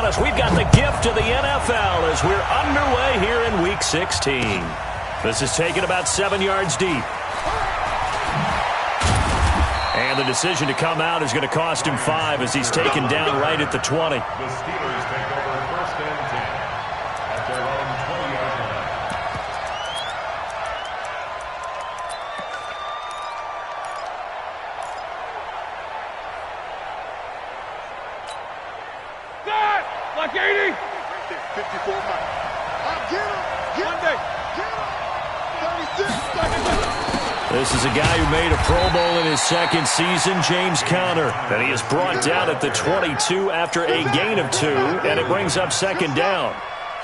honest, we've got the gift of the NFL as we're underway here in Week 16. This is taken about 7 yards deep. And the decision to come out is going to cost him 5 as he's taken down right at the 20. The Steelers take over 1st and 10 at their own 20-yard line. Like 80. 54 Mike. Get him. Get him. 36. This is a guy who made a Pro Bowl in his 2nd season, James Conner. And he is brought down at the 22 after a gain of 2, and it brings up 2nd down.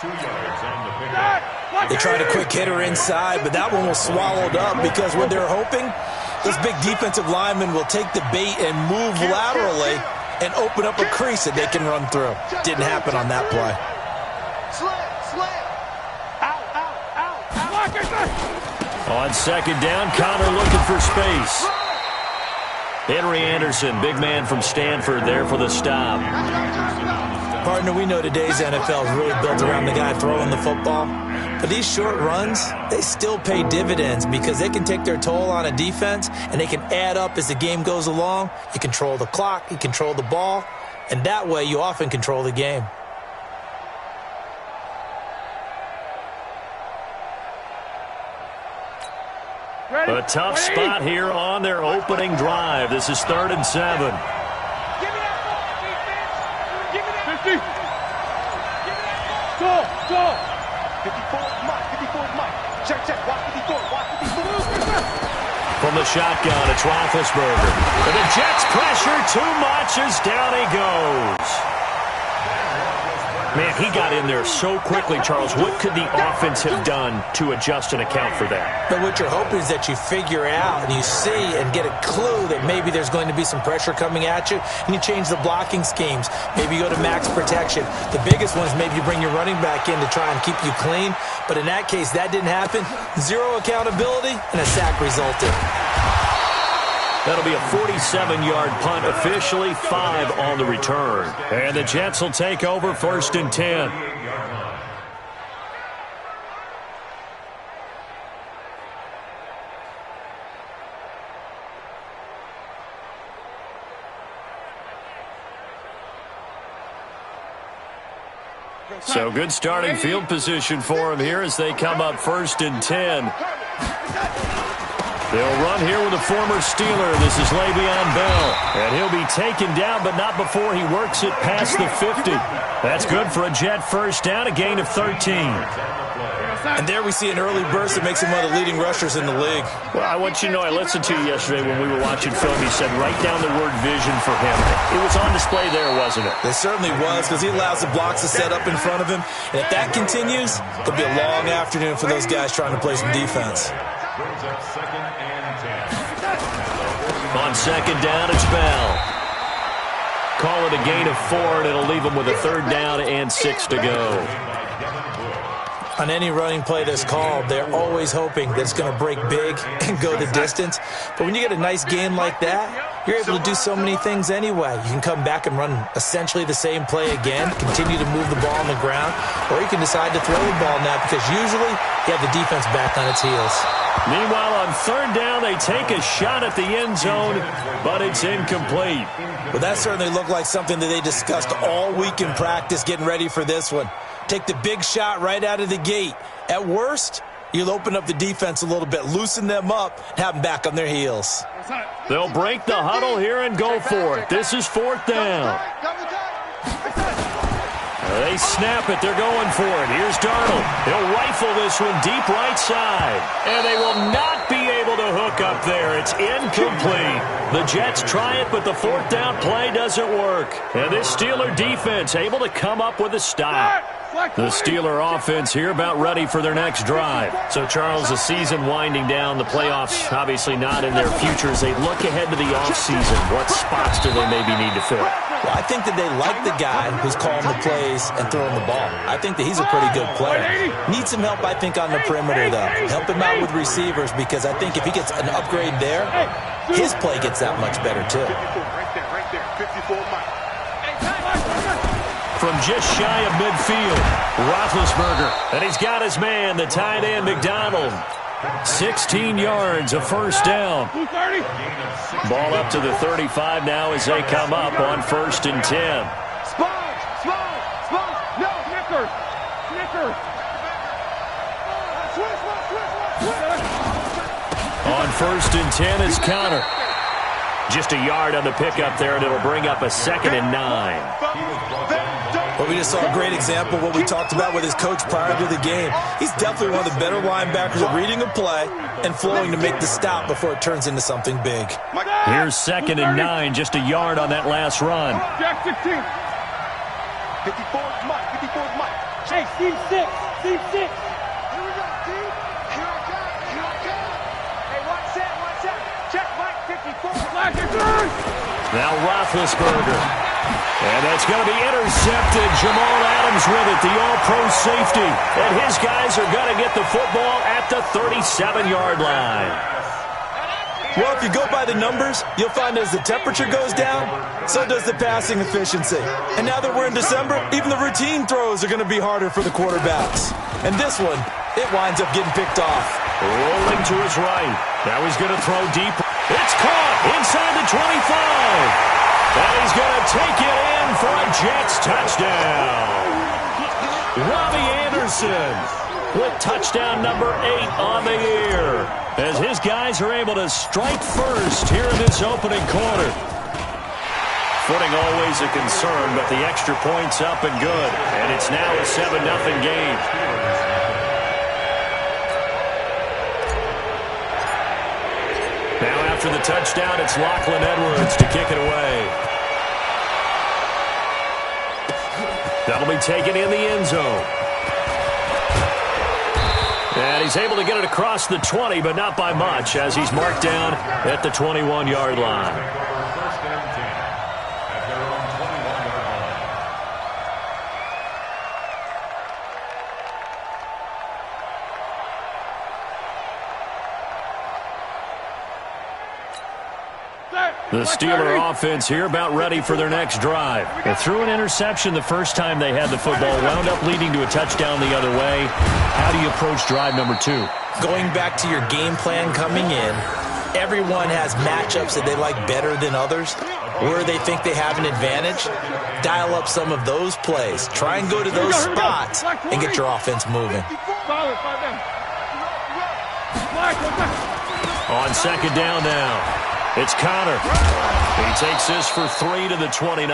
2 yards and the pickup. They tried a quick hitter inside, but that one was swallowed up because what they're hoping, this big defensive lineman will take the bait and move laterally and open up a crease that they can run through. Didn't happen on that play. On 2nd down, Conner looking for space. Henry Anderson, big man from Stanford, there for the stop. Partner, we know today's NFL is really built around the guy throwing the football. But these short runs, they still pay dividends because they can take their toll on a defense and they can add up as the game goes along. You control the clock, you control the ball, and that way you often control the game. A tough spot here on their opening drive. This is 3rd and 7. Give me that ball, defense. Give me that 50. Give me that ball. Go. 54 Mike. Check. Watch 54. From the shotgun, it's Roethlisberger. And the Jets pressure too much as down he goes. Man, he got in there so quickly, Charles. What could the offense have done to adjust and account for that? But what you're hoping is that you figure out and you see and get a clue that maybe there's going to be some pressure coming at you, and you change the blocking schemes. Maybe you go to max protection. The biggest one is maybe you bring your running back in to try and keep you clean. But in that case, that didn't happen. 0 accountability, and a sack resulted. That'll be a 47-yard punt, officially 5 on the return. And the Jets will take over 1st and 10. So good starting field position for him here as they come up 1st and 10. They'll run here with a former Steeler. This is Le'Veon Bell. And he'll be taken down, but not before he works it past the 50. That's good for a Jet 1st down, a gain of 13. And there we see an early burst that makes him one of the leading rushers in the league. Well, I want you to know, I listened to you yesterday when we were watching film. He said write down the word vision for him. It was on display there, wasn't it? It certainly was, because he allows the blocks to set up in front of him. And if that continues, it'll be a long afternoon for those guys trying to play some defense. Brings up 2nd and 10. On 2nd down, it's Bell. Call it a gain of 4, and it'll leave him with a 3rd down and 6 to go. On any running play that's called, they're always hoping that it's going to break big and go the distance. But when you get a nice game like that, you're able to do so many things anyway. You can come back and run essentially the same play again, continue to move the ball on the ground, or you can decide to throw the ball now because usually you have the defense back on its heels. Meanwhile, on 3rd down, they take a shot at the end zone, but it's incomplete. Well, that certainly looked like something that they discussed all week in practice getting ready for this one. Take the big shot right out of the gate. At worst, you'll open up the defense a little bit, loosen them up, and have them back on their heels. They'll break the huddle here and go for it. This is 4th down. They snap it. They're going for it. Here's Darnold. He'll rifle this one deep right side. And they will not be able to hook up there. It's incomplete. The Jets try it, but the 4th down play doesn't work. And this Steeler defense able to come up with a stop. The Steeler offense here about ready for their next drive. So, Charles, the season winding down, the playoffs obviously not in their future. As they look ahead to the offseason, what spots do they maybe need to fill? Well, I think that they like the guy who's calling the plays and throwing the ball. I think that he's a pretty good player. Needs some help, I think, on the perimeter, though. Help him out with receivers because I think if he gets an upgrade there, his play gets that much better, too. Right there. 54 Mike. from just shy of midfield. Roethlisberger, and he's got his man, the tight end, McDonald. 16 yards, a first down. Ball up to the 35 now as they come up on 1st and 10. No, Snickers. On 1st and 10 is Connor. Just a yard on the pickup there, and it'll bring up a 2nd and 9. Well, we just saw a great example of what we talked about with his coach prior to the game. He's definitely one of the better linebackers at reading a play and flowing to make the stop before it turns into something big. Here's 2nd and 9, just a yard on that last run. Jack 16. 54 is Mike. 54 is Mike. Hey, Steve 6. Steve 6. Here we go, Steve. Here I come. Hey, watch that. Check Mike 54. Now Roethlisberger. And that's going to be intercepted. Jamal Adams with it, the all-pro safety. And his guys are going to get the football at the 37-yard line. Well, if you go by the numbers, you'll find as the temperature goes down, so does the passing efficiency. And now that we're in December, even the routine throws are going to be harder for the quarterbacks. And this one, it winds up getting picked off. Rolling to his right. Now he's going to throw deep. It's caught inside the 25. And he's going to take it in for a Jets touchdown. Robbie Anderson with touchdown number 8 on the year, as his guys are able to strike first here in this opening quarter. Footing always a concern, but the extra point's up and good, and it's now a 7-0 game. Now after the touchdown, it's Lachlan Edwards to kick it away. That'll be taken in the end zone. And he's able to get it across the 20, but not by much, as he's marked down at the 21-yard line. The Steeler offense here about ready for their next drive. They threw an interception the first time they had the football, wound up leading to a touchdown the other way. How do you approach drive number 2? Going back to your game plan coming in, everyone has matchups that they like better than others, where they think they have an advantage. Dial up some of those plays. Try and go to those spots and get your offense moving. On 2nd down now. It's Connor. He takes this for 3 to the 29.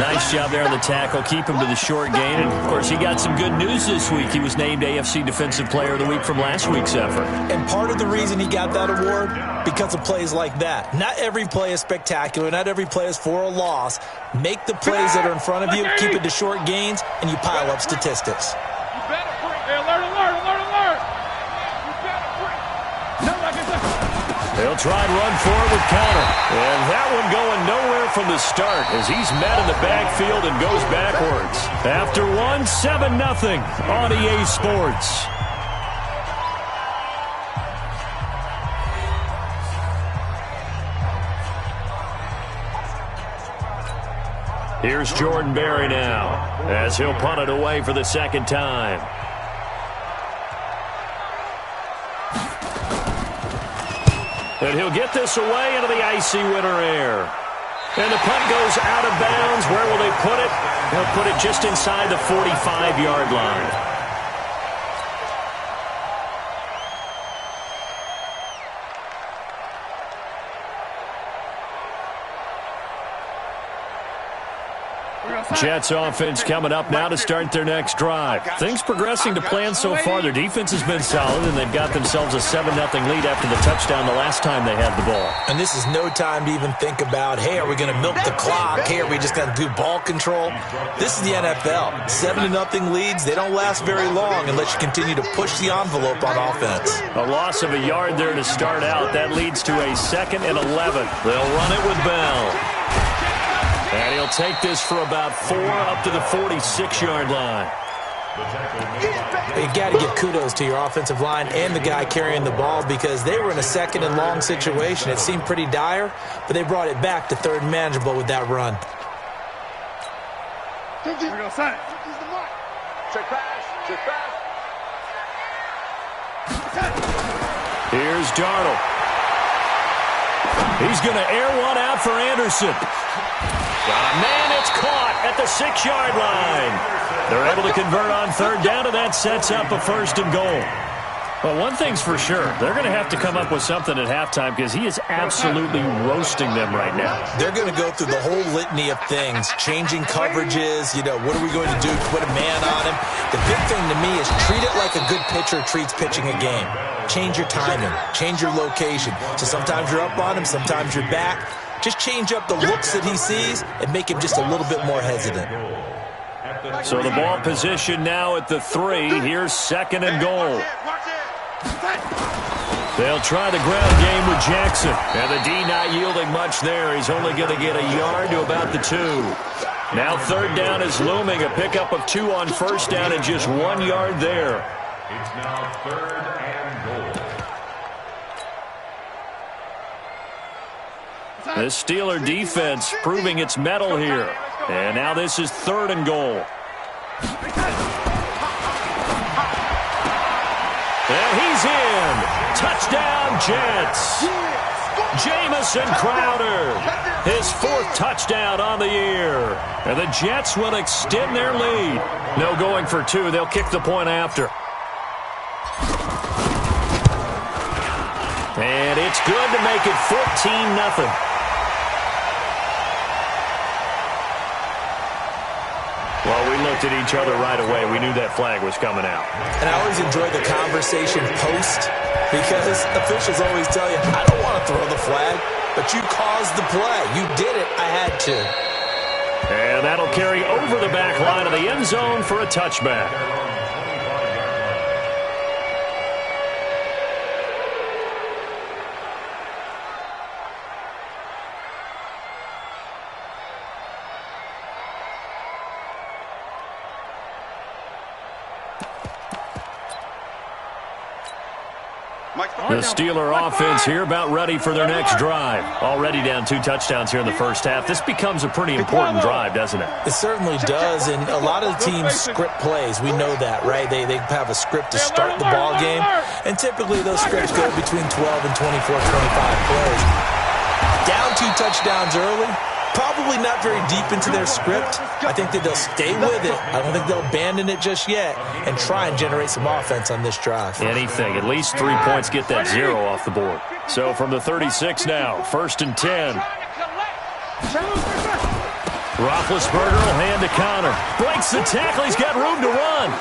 Nice job there on the tackle. Keep him to the short gain. And, of course, he got some good news this week. He was named AFC Defensive Player of the Week from last week's effort. And part of the reason he got that award, because of plays like that. Not every play is spectacular. Not every play is for a loss. Make the plays that are in front of you, keep it to short gains, and you pile up statistics. They'll try and run forward with Connor. And that one going nowhere from the start as he's met in the backfield and goes backwards. After 7-0 on EA Sports. Here's Jordan Berry now as he'll punt it away for the 2nd time. And he'll get this away into the icy winter air. And the punt goes out of bounds. Where will they put it? They'll put it just inside the 45-yard line. Jets offense coming up now to start their next drive. Things progressing to plan so far. Their defense has been solid, and they've got themselves a 7-0 lead after the touchdown the last time they had the ball. And this is no time to even think about, hey, are we going to milk the clock? Hey, are we just going to do ball control? This is the NFL. 7-0 leads, they don't last very long unless you continue to push the envelope on offense. A loss of a yard there to start out. That leads to a 2nd and 11. They'll run it with Bell. And he'll take this for about 4 up to the 46-yard line. You got to give kudos to your offensive line and the guy carrying the ball because they were in a 2nd and long situation. It seemed pretty dire, but they brought it back to 3rd and manageable with that run. Here we go, set it. Check pass. Check pass. Here's Darnold. He's going to air one out for Anderson. Man, it's caught at the 6-yard line. They're able to convert on third down, and that sets up a 1st and goal. Well, one thing's for sure. They're going to have to come up with something at halftime because he is absolutely roasting them right now. They're going to go through the whole litany of things, changing coverages, what are we going to do to put a man on him? The big thing to me is treat it like a good pitcher treats pitching a game. Change your timing, change your location. So sometimes you're up on him, sometimes you're back. Just change up the looks that he sees and make him just a little bit more hesitant. So the ball position now at the 3. Here's 2nd and goal. They'll try the ground game with Jackson. And the D not yielding much there. He's only going to get a yard to about the 2. Now 3rd down is looming. A pickup of 2 on 1st down and just 1 yard there. It's now 3rd and goal. The Steeler defense proving its mettle here. And now this is 3rd and goal. And he's in. Touchdown, Jets. Jamison Crowder. His 4th touchdown on the year. And the Jets will extend their lead. No going for 2. They'll kick the point after. And it's good to make it 14-0. Well, we looked at each other right away. We knew that flag was coming out. And I always enjoy the conversation post because officials always tell you, I don't want to throw the flag, but you caused the play. You did it. I had to. And that'll carry over the back line of the end zone for a touchback. The Steeler offense here about ready for their next drive. Already down 2 touchdowns here in the first half. This becomes a pretty important drive, doesn't it? It certainly does, and a lot of the teams script plays. We know that, right? They have a script to start the ball game, and typically those scripts go between 12 and 24, 25 plays. Down 2 touchdowns early, probably not very deep into their script. I think that they'll stay with it. I don't think they'll abandon it just yet and try and generate some offense on this drive. Anything. At least 3 points get that 0 off the board. So from the 36 now, 1st and 10. Roethlisberger will hand to Connor. Breaks the tackle. He's got room to run.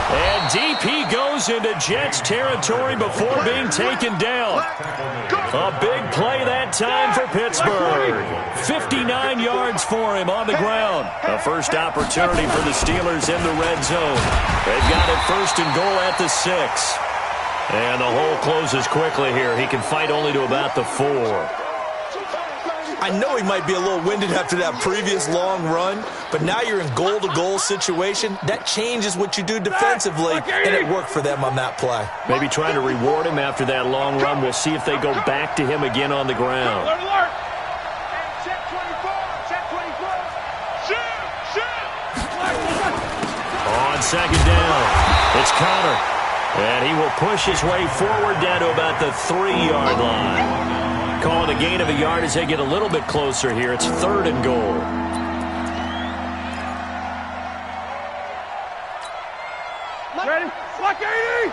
And deep he goes into Jets territory before being taken down. A big play that time for Pittsburgh. 59 yards for him on the ground. A first opportunity for the Steelers in the red zone. They've got it 1st and goal at the 6. And the hole closes quickly here. He can fight only to about the 4. I know he might be a little winded after that previous long run, but now you're in goal-to-goal situation. That changes what you do defensively, and it worked for them on that play. Maybe trying to reward him after that long run. We'll see if they go back to him again on the ground. Alert. Check 24. Check 24. Shoot. On 2nd down, it's Connor. And he will push his way forward down to about the 3-yard line. Calling a gain of a yard as they get a little bit closer here. It's 3rd and goal. Ready? Lock 80!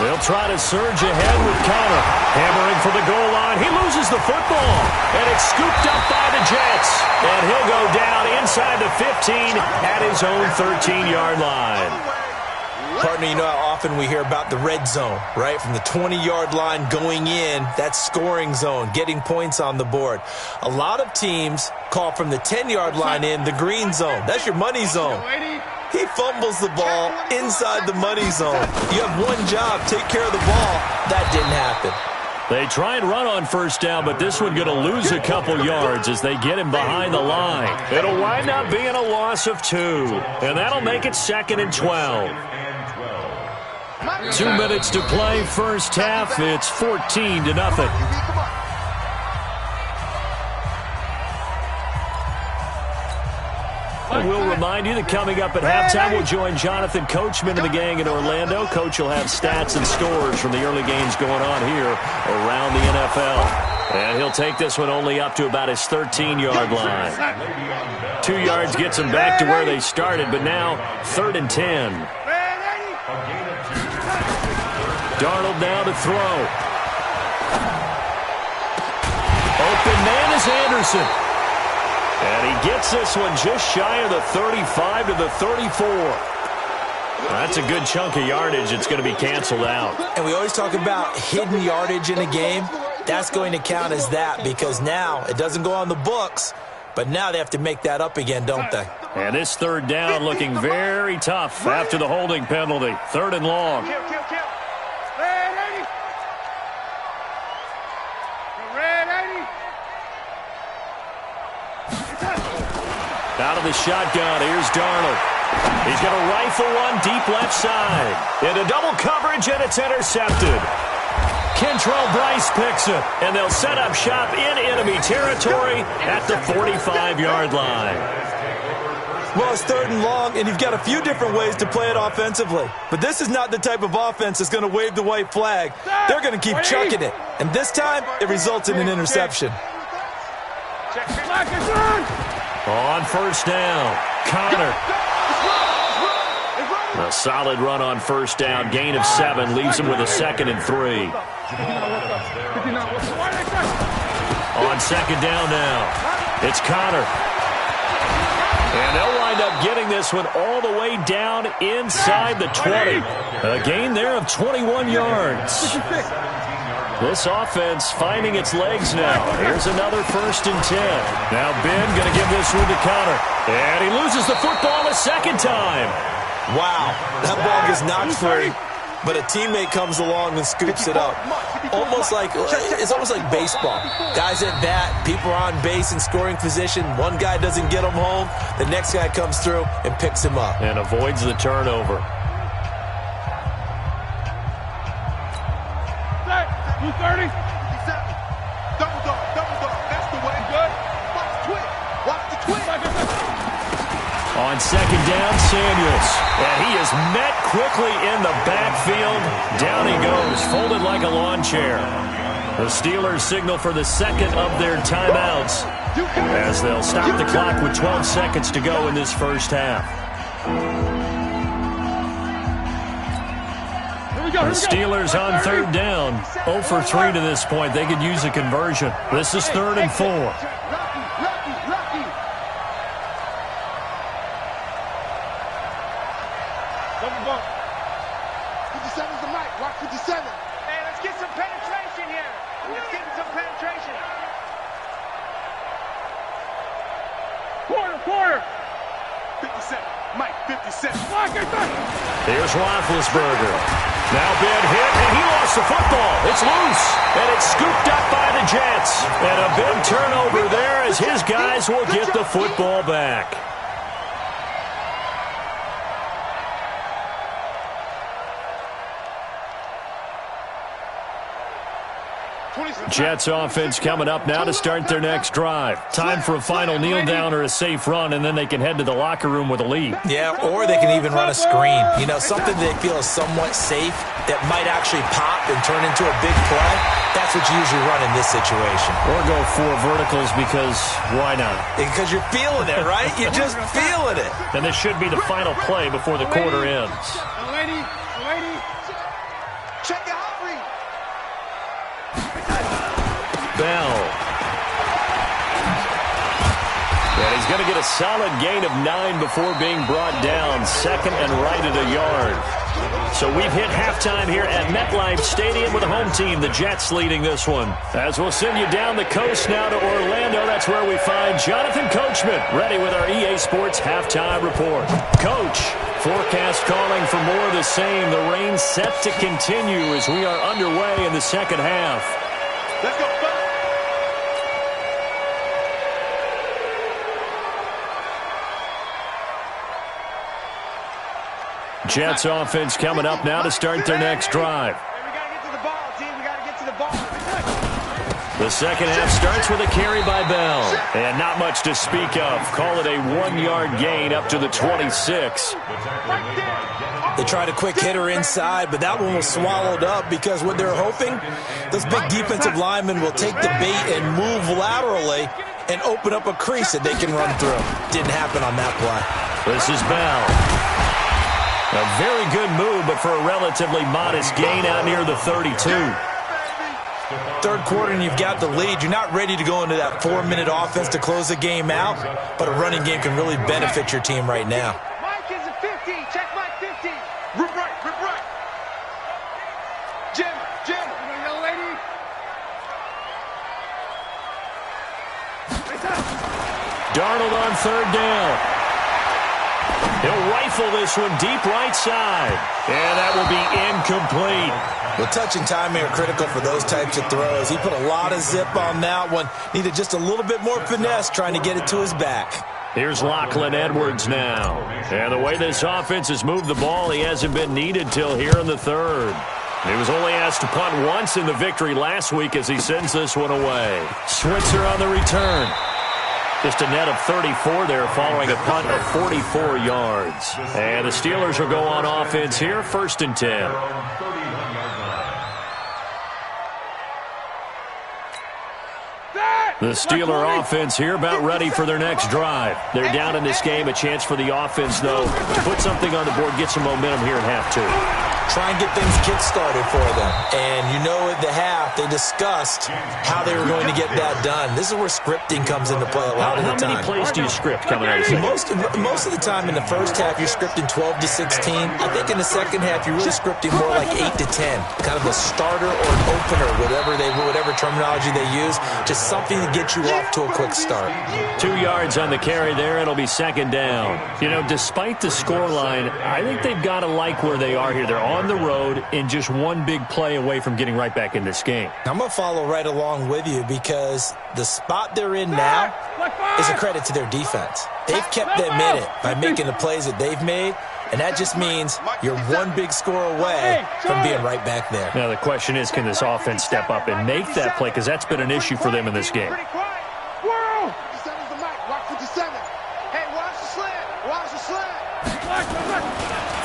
They'll try to surge ahead with Connor. Hammering for the goal line. He loses the football. And it's scooped up by the Jets. And he'll go down inside the 15 at his own 13-yard line. Partner, you know how often we hear about the red zone, right? From the 20-yard line going in, that's scoring zone, getting points on the board. A lot of teams call from the 10-yard line in the green zone. That's your money zone. He fumbles the ball inside the money zone. You have one job, take care of the ball. That didn't happen. They try and run on 1st down, but this one going to lose a couple yards as they get him behind the line. It'll wind up being a loss of 2, and that'll make it 2nd and 12. 2 minutes to play first half. It's 14-0. And we'll remind you that coming up at halftime, we'll join Jonathan Coachman and the gang in Orlando. Coach will have stats and scores from the early games going on here around the NFL. And he'll take this one only up to about his 13-yard line. 2 yards gets them back to where they started, but now 3rd and 10. Darnold now to throw. Open man is Anderson. And he gets this one just shy of the 35 to the 34. That's a good chunk of yardage. It's going to be canceled out. And we always talk about hidden yardage in a game. That's going to count as that because now it doesn't go on the books, but now they have to make that up again, don't they? And this 3rd down looking very tough after the holding penalty. 3rd and long. Out of the shotgun, here's Darnold. He's going to rifle one deep left side. Into double coverage, and it's intercepted. Kentrell Bryce picks it, and they'll set up shop in enemy territory at the 45-yard line. Well, it's 3rd and long, and you've got a few different ways to play it offensively. But this is not the type of offense that's going to wave the white flag. They're going to keep chucking it. And this time, it results in an interception. On 1st down, Connor. A solid run on 1st down. Gain of 7 leaves him with a 2nd and 3. On 2nd down now, it's Connor. And they'll wind up getting this one all the way down inside the 20. A gain there of 21 yards. This offense finding its legs now. Here's another 1st and 10. Now Ben going to give this one to Connor. And he loses the football a 2nd time. Wow, that ball gets knocked free, but a teammate comes along and scoops it up. It's almost like baseball. Guys at bat, people are on base in scoring position. One guy doesn't get him home. The next guy comes through and picks him up. And avoids the turnover. 230. Double dog. That's the way. Good. Watch the twist. On 2nd down, Samuels. And he is met quickly in the backfield. Down he goes, folded like a lawn chair. The Steelers signal for the 2nd of their timeouts as they'll stop the clock with 12 seconds to go in this first half. The Steelers on 3rd down, 0 for 3 to this point. They could use a conversion. This is 3rd and 4. Quarter. 57. Mike, 57. Here's Roethlisberger. Now Ben hit, and he lost the football. It's loose, and it's scooped up by the Jets. And a big turnover there as his guys will get the football back. Jets offense coming up now to start their next drive. Time for a final kneel down or a safe run, and then they can head to the locker room with a lead. Yeah, or they can even run a screen. You know, something they feel is somewhat safe that might actually pop and turn into a big play. That's what you usually run in this situation. Or go 4 verticals because why not? Because you're feeling it, right? You're just feeling it. And this should be the final play before the quarter ends. Lady. Check it out. Bell. And he's going to get a solid gain of 9 before being brought down. 2nd and right at a yard. So we've hit halftime here at MetLife Stadium with the home team, the Jets, leading this one. As we'll send you down the coast now to Orlando, that's where we find Jonathan Coachman, ready with our EA Sports halftime report. Coach, forecast calling for more of the same. The rain set to continue as we are underway in the second half. Let's go. Jets offense coming up now to start their next drive. We got to get to the ball, team. We got to get to the ball. The second half starts with a carry by Bell. And not much to speak of. Call it a 1-yard gain up to the 26. They tried a quick hitter inside, but that one was swallowed up because what they're hoping, those big defensive linemen will take the bait and move laterally and open up a crease that they can run through. Didn't happen on that play. This is Bell. A very good move, but for a relatively modest gain out near the 32. Third quarter and you've got the lead. You're not ready to go into that 4-minute offense to close the game out, but a running game can really benefit your team right now. Mike is a 50. Check Mike 50. Rip right, rip right. Jim, Jim. Young lady. Darnold on third down. He'll rifle this one deep right side. And that will be incomplete. Well, touch and timing are critical for those types of throws. He put a lot of zip on that one. Needed just a little bit more finesse trying to get it to his back. Here's Lachlan Edwards now. And the way this offense has moved the ball, he hasn't been needed till here in the third. He was only asked to punt once in the victory last week as he sends this one away. Switzer on the return. Just a net of 34 there following a punt of 44 yards. And the Steelers will go on offense here, 1st and 10. The Steeler offense here about ready for their next drive. They're down in this game. A chance for the offense, though, to put something on the board, get some momentum here at half two. Try and get things kick-started for them. And you know at the half, they discussed how they were going to get that done. This is where scripting comes into play a lot of the time. How many plays do you script coming out of the second? Most of the time in the first half, you're scripting 12 to 16. I think in the second half, you're really scripting more like 8 to 10. Kind of a starter or an opener, whatever terminology they use. Just something to get you off to a quick start. 2 yards on the carry there. It'll be second down. You know, despite the scoreline, I think they've got to like where they are here. They're on the road and just one big play away from getting right back in this game. I'm going to follow right along with you because the spot they're in now is a credit to their defense. They've kept them in it by making the plays that they've made, and that just means you're one big score away from being right back there. Now the question is, can this offense step up and make that play? Because that's been an issue for them in this game.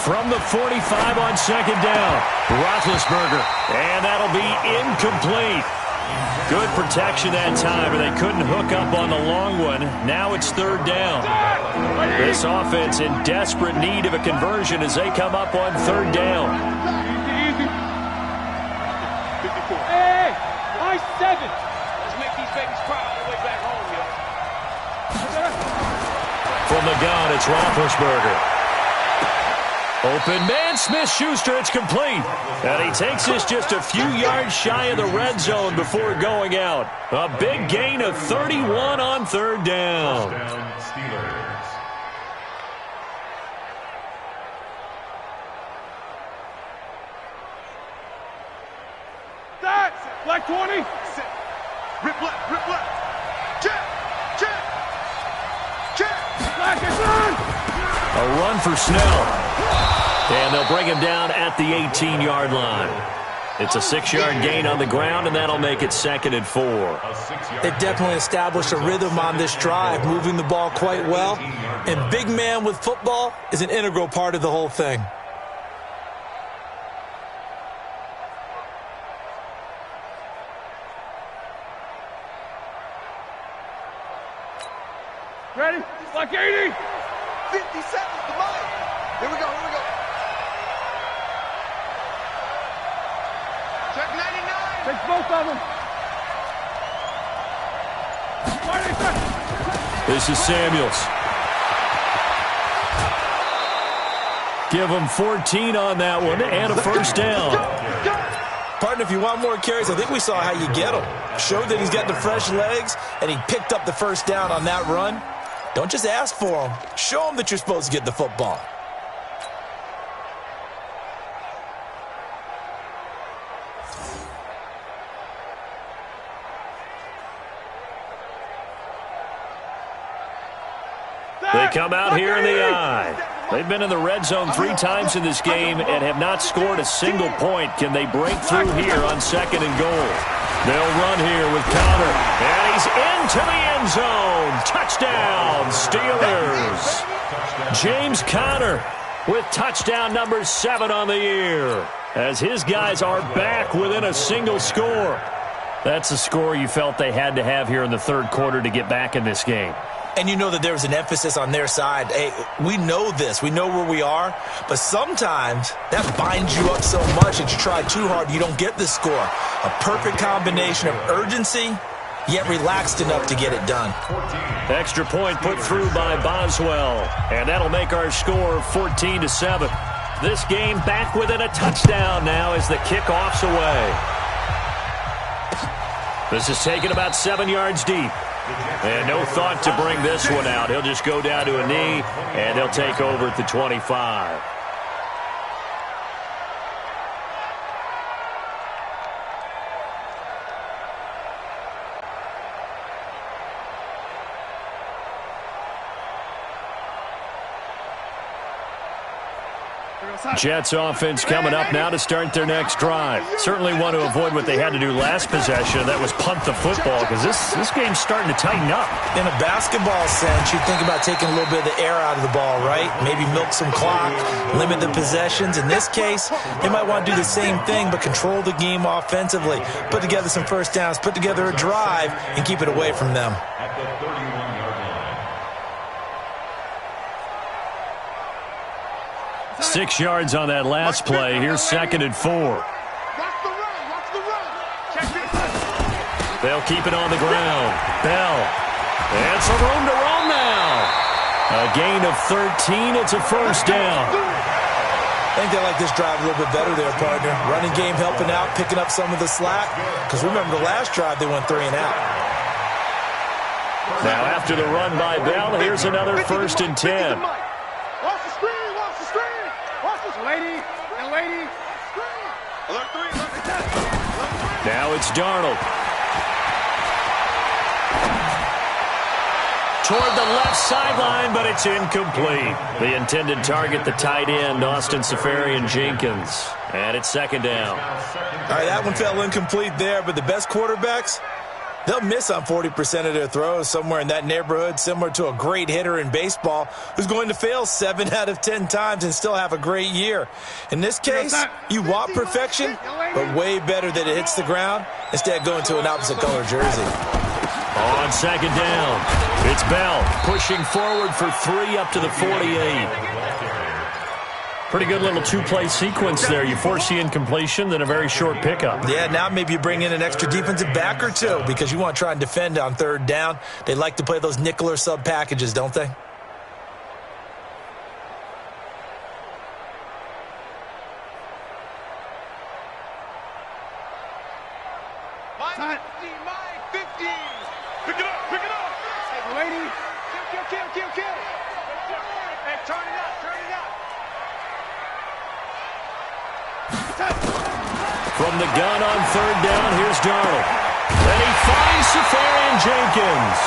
From the 45 on second down, Roethlisberger, and that'll be incomplete. Good protection that time, and they couldn't hook up on the long one. Now it's third down. This offense in desperate need of a conversion as they come up on third down. Hey, I 7. Let's make these babies cry all the way back home, yo. From the gun, it's Roethlisberger. Open man, Smith-Schuster, it's complete. And he takes this just a few yards shy of the red zone before going out. A big gain of 31 on third down. That's like 20. Rip left, rip left. Check. Black is on. A run for Snell. And they'll bring him down at the 18-yard line. It's a 6-yard gain on the ground, and that'll make it 2nd and 4. They've definitely established a rhythm on this drive, moving the ball quite well. And big man with football is an integral part of the whole thing. Ready? Like 80. 50 seconds to Mike. Here we go. Check 99. Take both of them. This is Samuels. Give him 14 on that one and a first down. Partner, if you want more carries, I think we saw how you get them. Showed that he's got the fresh legs, and he picked up the first down on that run. Don't just ask for them. Show them that you're supposed to get the football. They come out here in the eye. They've been in the red zone 3 times in this game and have not scored a single point. Can they break through here on 2nd and goal? They'll run here with Connor, and he's into the end zone. Touchdown, Steelers. James Conner with touchdown number 7 on the year, as his guys are back within a single score. That's a score you felt they had to have here in the 3rd quarter to get back in this game. And you know that there was an emphasis on their side. Hey, we know this. We know where we are. But sometimes that binds you up so much that you try too hard, you don't get the score. A perfect combination of urgency, yet relaxed enough to get it done. Extra point put through by Boswell. And that'll make our score 14-7. This game back within a touchdown now as the kickoff's away. This is taken about 7 yards deep. And no thought to bring this one out. He'll just go down to a knee, and he'll take over at the 25. Jets offense coming up now to start their next drive. Certainly want to avoid what they had to do last possession. That was punt the football, because this game's starting to tighten up. In a basketball sense, you think about taking a little bit of the air out of the ball, right? Maybe milk some clock, limit the possessions. In this case, they might want to do the same thing, but control the game offensively. Put together some first downs, put together a drive, and keep it away from them. At the 31-yard line. 6 yards on that last play. Here's 2nd and 4. Watch the run. Watch the run. They'll keep it on the ground. Bell. And some room to roam now. A gain of 13. It's a first down. I think they like this drive a little bit better there, partner. Running game helping out, picking up some of the slack. Because remember, the last drive, they went 3 and out. Now, after the run by Bell, here's another 1st and 10. Watch the screen. Watch the screen. Watch this lady. And lady. Screen. Alert 3. Alert 10. Now it's Darnold. Toward the left sideline, but it's incomplete. The intended target, the tight end, Austin Safarian-Jenkins. And it's 2nd down. All right, that one fell incomplete there, but the best quarterbacks, they'll miss on 40% of their throws, somewhere in that neighborhood, similar to a great hitter in baseball who's going to fail 7 out of 10 times and still have a great year. In this case, you want perfection, but way better that it hits the ground instead of going to an opposite color jersey. On 2nd down, it's Bell pushing forward for 3 up to the 48. Pretty good little 2-play sequence there. You force the incompletion, then a very short pickup. Yeah, now maybe you bring in an extra defensive back or 2 because you want to try and defend on 3rd down. They like to play those nickel or sub packages, don't they? Mike 50. Pick it up. Pick it up. Hey, lady. Kill. Hey, turn it up. From the gun on 3rd down, here's Darnold. And he finds Safarian-Jenkins.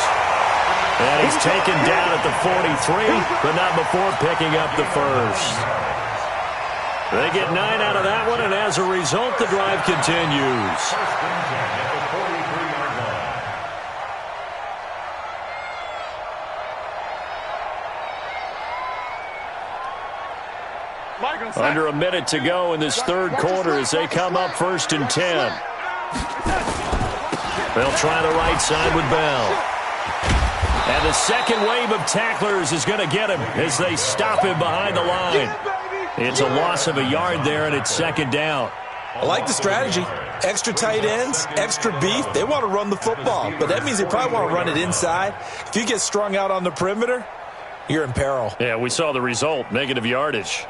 And he's taken down at the 43, but not before picking up the first. They get 9 out of that one, and as a result, the drive continues. Under a minute to go in this 3rd quarter as they come up 1st and 10. They'll try the right side with Bell. And the second wave of tacklers is going to get him as they stop him behind the line. It's a loss of a yard there, and it's 2nd down. I like the strategy. Extra tight ends, extra beef. They want to run the football, but that means they probably want to run it inside. If you get strung out on the perimeter, you're in peril. Yeah, we saw the result, negative yardage.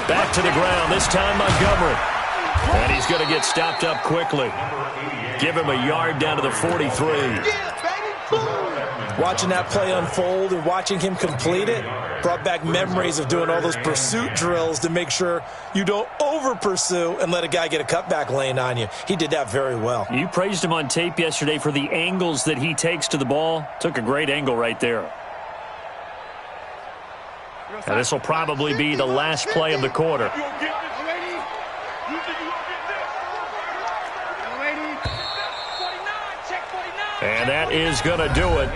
Back to the ground, this time Montgomery. And he's going to get stopped up quickly. Give him a yard down to the 43. Watching that play unfold and watching him complete it brought back memories of doing all those pursuit drills to make sure you don't over-pursue and let a guy get a cutback lane on you. He did that very well. You praised him on tape yesterday for the angles that he takes to the ball. Took a great angle right there. And this will probably be the last play of the quarter. And that is going to do it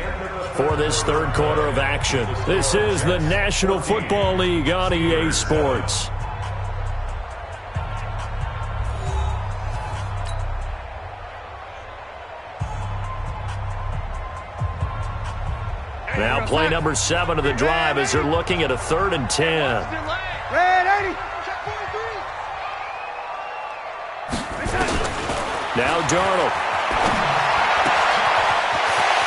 for this third quarter of action. This is the National Football League on EA Sports. Now play number 7 of the drive as they're looking at a 3rd and 10. Now Darnold.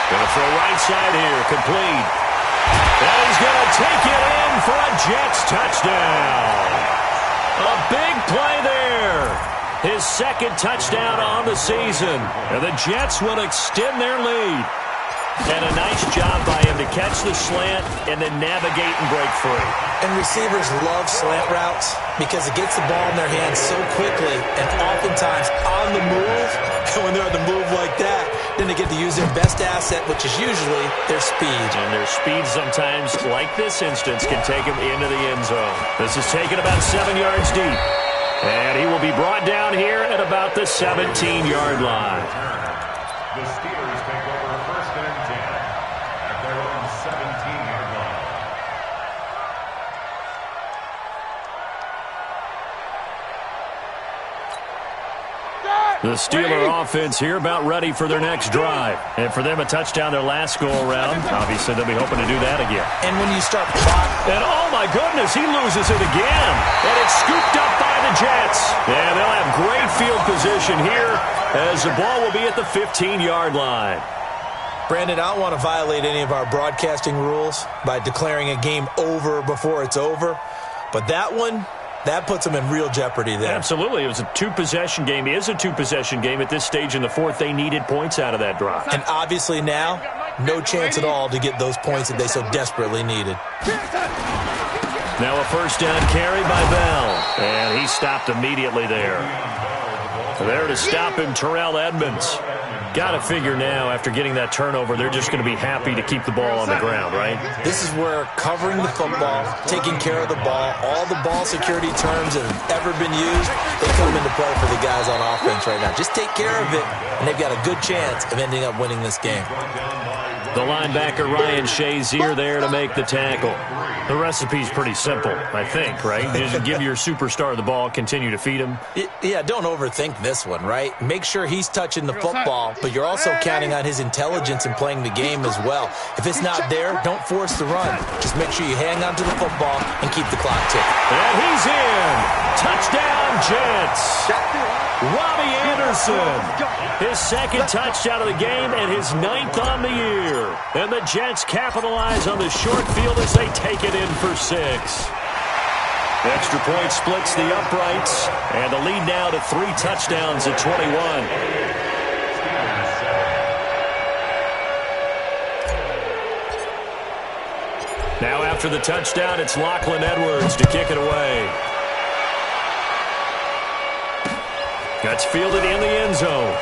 Going to throw right side here, complete. And he's going to take it in for a Jets touchdown. A big play there. His 2nd touchdown on the season. And the Jets will extend their lead. And a nice job by him to catch the slant and then navigate and break free. And receivers love slant routes because it gets the ball in their hands so quickly and oftentimes on the move. And when they're on the move like that, then they get to use their best asset, which is usually their speed. And their speed sometimes, like this instance, can take them into the end zone. This is taken about 7 yards deep. And he will be brought down here at about the 17-yard line. The Steelers take over 1st and 10 at their own 17-yard line. The Steeler offense here about ready for their next drive. And for them, a touchdown their last go-around. Obviously, they'll be hoping to do that again. And when you start clock... And oh my goodness, he loses it again. And it's scooped up by the Jets. And they'll have great field position here as the ball will be at the 15-yard line. Brandon, I don't want to violate any of our broadcasting rules by declaring a game over before it's over. But that one... that puts them in real jeopardy there. Absolutely. It was a 2-possession game. It is a 2-possession game at this stage in the 4th. They needed points out of that drive. And obviously now, no chance at all to get those points that they so desperately needed. Now a 1st down carry by Bell. And he stopped immediately there. There to stop him, Terrell Edmonds. Got to figure now, after getting that turnover, they're just going to be happy to keep the ball on the ground, right? This is where covering the football, taking care of the ball, all the ball security terms that have ever been used, they come into play for the guys on offense right now. Just take care of it, and they've got a good chance of ending up winning this game. The linebacker, Ryan Shazier, there to make the tackle. The recipe's pretty simple, I think, right? Just give your superstar the ball, continue to feed him. Yeah, don't overthink this one, right? Make sure he's touching the football, but you're also counting on his intelligence in playing the game as well. If it's not there, don't force the run. Just make sure you hang on to the football and keep the clock ticking. And he's in. Touchdown, Jets. Robbie Anderson. His 2nd touchdown of the game and his 9th on the year. And the Jets capitalize on the short field as they take it in for 6. Extra point splits the uprights. And the lead now to 3 touchdowns at 21. Now after the touchdown, it's Lachlan Edwards to kick it away. That's fielded in the end zone.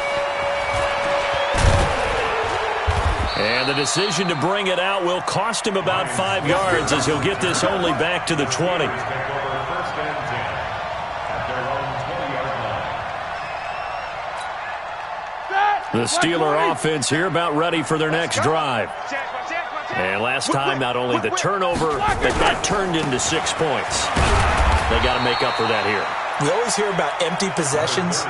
And the decision to bring it out will cost him about 5 yards as he'll get this only back to the 20. The Steeler offense here about ready for their next drive. And last time, not only the turnover, but that turned into 6 points. They got to make up for that here. We always hear about empty possessions,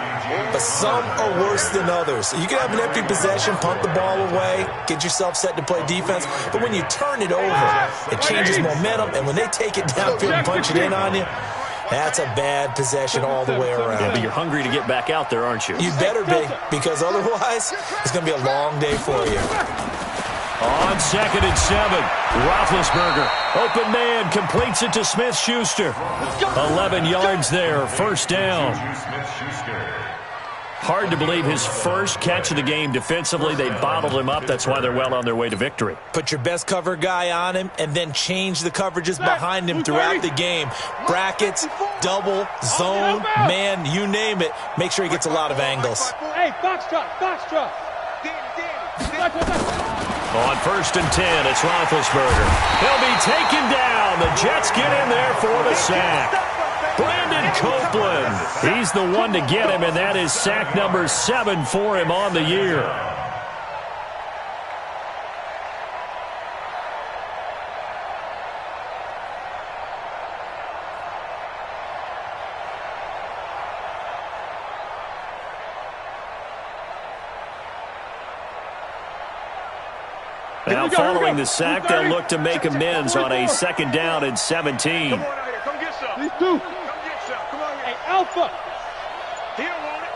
but some are worse than others. You can have an empty possession, punt the ball away, get yourself set to play defense, but when you turn it over, it changes momentum, and when they take it downfield and punch it in on you, that's a bad possession all the way around. Yeah, but you're hungry to get back out there, aren't you? You better be, because otherwise, it's going to be a long day for you. On 2nd and 7, Roethlisberger, open man, completes it to Smith-Schuster. 11 yards there, 1st down. Hard to believe his first catch of the game defensively. They bottled him up. That's why they're well on their way to victory. Put your best cover guy on him and then change the coverages behind him throughout the game. Brackets, double, zone, man, you name it. Make sure he gets a lot of angles. Hey, box truck, box truck. On 1st and 10, it's Roethlisberger. He'll be taken down. The Jets get in there for the sack. Brandon Copeland, he's the one to get him, and that is sack number 7 for him on the year. Now following the sack, they'll look to make amends on a 2nd down and 17. Come on out here. Come get some. These two. Come get some. Come on here. Hey, Alpha. He don't want it.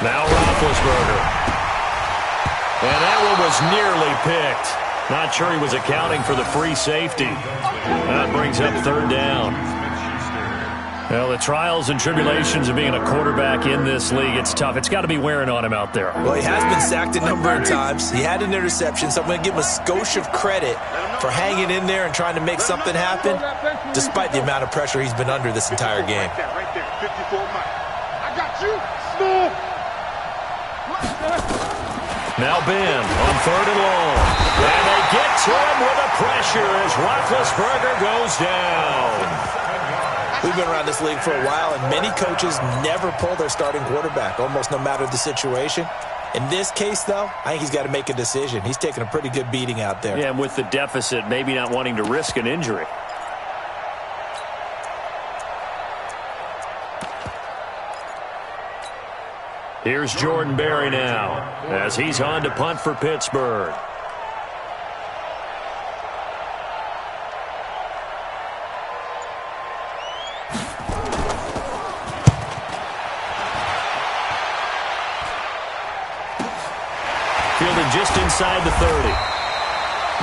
Now Roethlisberger. And that one was nearly picked. Not sure he was accounting for the free safety. That brings up 3rd down. Well, the trials and tribulations of being a quarterback in this league, it's tough. It's got to be wearing on him out there. Well, he has been sacked a number of times. He had an interception, so I'm going to give him a skosh of credit for hanging in there and trying to make something happen, despite the amount of pressure he's been under this entire game. Right there, 54 Mike. I got you. Small. Now Ben on 3rd and long. And they get to him with the pressure as Roethlisberger goes down. We've been around this league for a while, and many coaches never pull their starting quarterback, almost no matter the situation. In this case, though, I think he's got to make a decision. He's taking a pretty good beating out there. Yeah, and with the deficit, maybe not wanting to risk an injury. Here's Jordan Berry now, as he's on to punt for Pittsburgh. Fielded just inside the 30.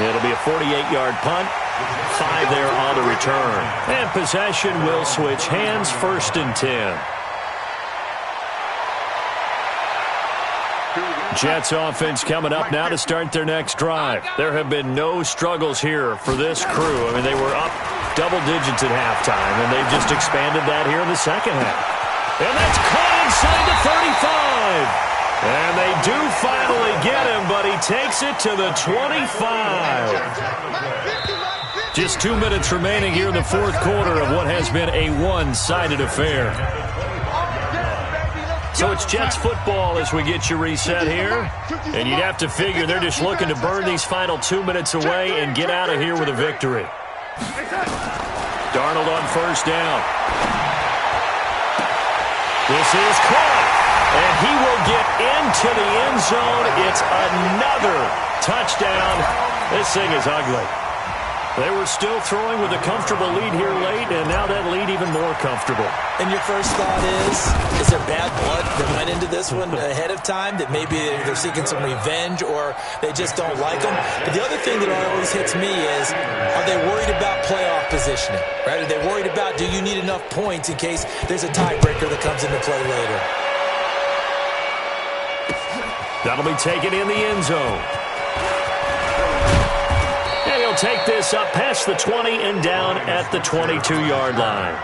It'll be a 48-yard punt. 5 there on the return. And possession will switch hands, 1st and 10. Jets offense coming up now to start their next drive. There have been no struggles here for this crew. I mean, they were up double digits at halftime, and they've just expanded that here in the second half. And that's caught inside the 35. And they do finally get him, but he takes it to the 25. Just 2 minutes remaining here in the 4th quarter of what has been a one-sided affair. So it's Jets football as we get you reset here. And you'd have to figure they're just looking to burn these final 2 minutes away and get out of here with a victory. Darnold on 1st down. This is caught. And he will get into the end zone. It's another touchdown. This thing is ugly. They were still throwing with a comfortable lead here late, and now that lead even more comfortable. And your first thought is there bad blood that went into this one ahead of time, that maybe they're seeking some revenge or they just don't like them? But the other thing that always hits me is, are they worried about playoff positioning? Right? Are they worried about, do you need enough points in case there's a tiebreaker that comes into play later? That'll be taken in the end zone. And he'll take this up past the 20 and down at the 22-yard line.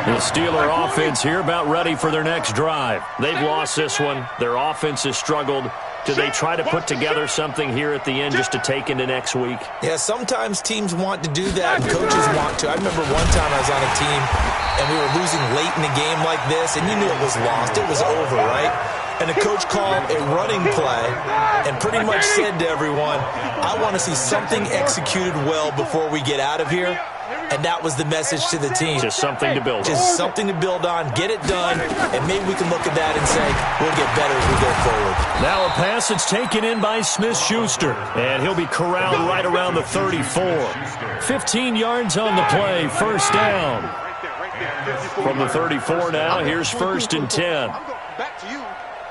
The Steeler offense here about ready for their next drive. They've lost this one. Their offense has struggled. Do they try to put together something here at the end just to take into next week? Yeah, sometimes teams want to do that and coaches want to. I remember one time I was on a team and we were losing late in a game like this, and you knew it was lost. It was over, right? And the coach called a running play and pretty much said to everyone, I want to see something executed well before we get out of here. And that was the message to the team. Just something to build on. Just something to build on, get it done, and maybe we can look at that and say, we'll get better as we go forward. Now a pass that's taken in by Smith-Schuster, and he'll be corralled right around the 34. 15 yards on the play, 1st down. From the 34 now, here's 1st and 10. Back to you.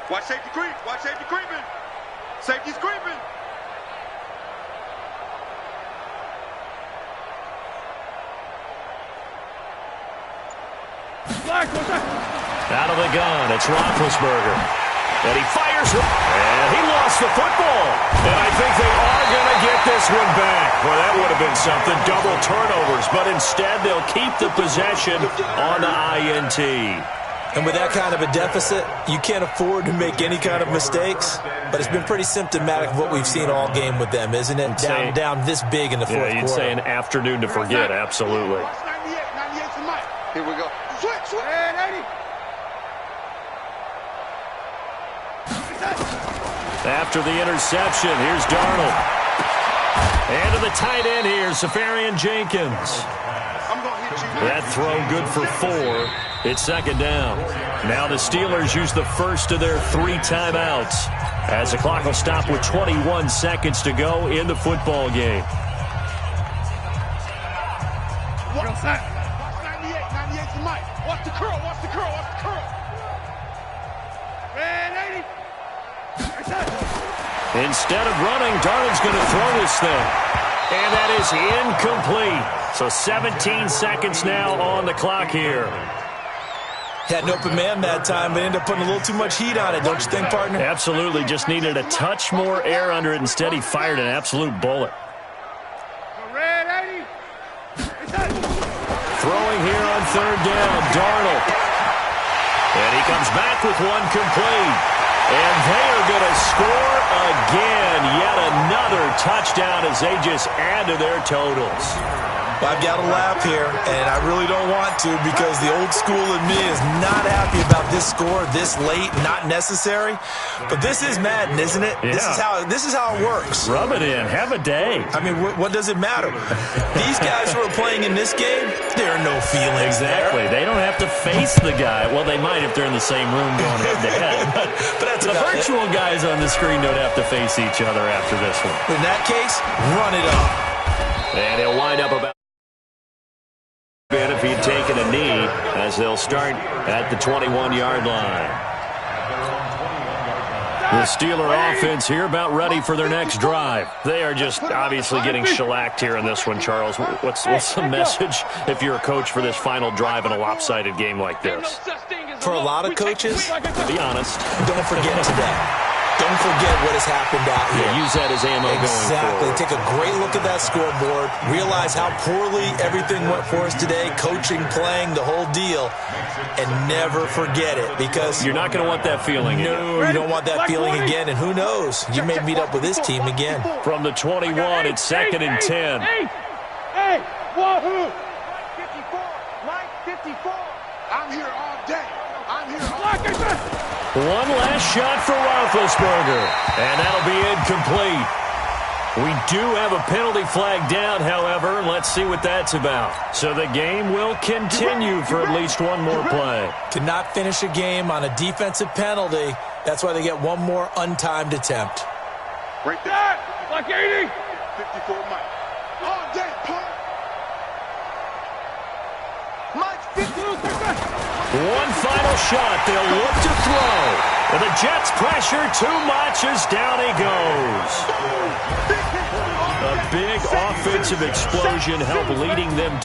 Watch safety creep. Watch safety creeping. Safety's creeping. Out of the gun, it's Roethlisberger. And he fires, and he lost the football. And I think they are going to get this one back. Well, that would have been something, double turnovers. But instead, they'll keep the possession on the INT. And with that kind of a deficit, you can't afford to make any kind of mistakes. But it's been pretty symptomatic of what we've seen all game with them, isn't it? Down this big in the fourth quarter. You'd say an afternoon to forget, absolutely. 98 for Mike. Here we go. Switch. And 80. After the interception, here's Darnold. And to the tight end here, Safarian Jenkins. That throw good for 4. It's second down. Now the Steelers use the first of their 3 timeouts as the clock will stop with 21 seconds to go in the football game. 98 for Mike. Watch the curl. And 80. Instead of running, Darnold's going to throw this thing. And that is incomplete. So 17 seconds now on the clock here. Had an open man that time, but ended up putting a little too much heat on it, don't you think, partner? Absolutely. Just needed a touch more air under it. Instead, he fired an absolute bullet. Throwing here on third down, Darnold. And he comes back with one complete. And they are going to score again. Yet another touchdown as they just add to their totals. Well, I've got to laugh here, and I really don't want to because the old school in me is not happy about this score this late, not necessary. But this is Madden, isn't it? Yeah. This is how it works. Rub it in. Have a day. I mean, what does it matter? These guys who are playing in this game, there are no feelings. Exactly. They don't have to face the guy. Well, they might if they're in the same room going head-to-head. But that's the virtual guys on the screen don't have to face each other after this one. In that case, run it up. And he'll wind up about if he'd taken a knee, as they'll start at the 21-yard line. The Steeler offense here about ready for their next drive. They are just obviously getting shellacked here in this one, Charles. What's the message if you're a coach for this final drive in a lopsided game like this? For a lot of coaches, be honest, don't forget today. Don't forget what has happened out here. Yeah, use that as ammo going forward. Exactly. Take a great look at that scoreboard. Realize how poorly everything went for us today. Coaching, playing, the whole deal. And never forget it because you're not going to want that feeling again. No, you don't want that feeling again. And who knows? You may meet up with this team again. From the 21, it's 2nd and 10. Hey, wahoo! 54, Mike 54. I'm here all day. I'm here all day. One last shot for Roethlisberger, and that'll be incomplete. We do have a penalty flag down, however. Let's see what that's about. So the game will continue for at least one more play. Cannot finish a game on a defensive penalty. That's why they get one more untimed attempt. Right there. Like 80. 54, Mike. All day, punk. Mike 52. One final shot. They'll look to throw. And the Jets pressure too much as down he goes. A big offensive explosion helped leading them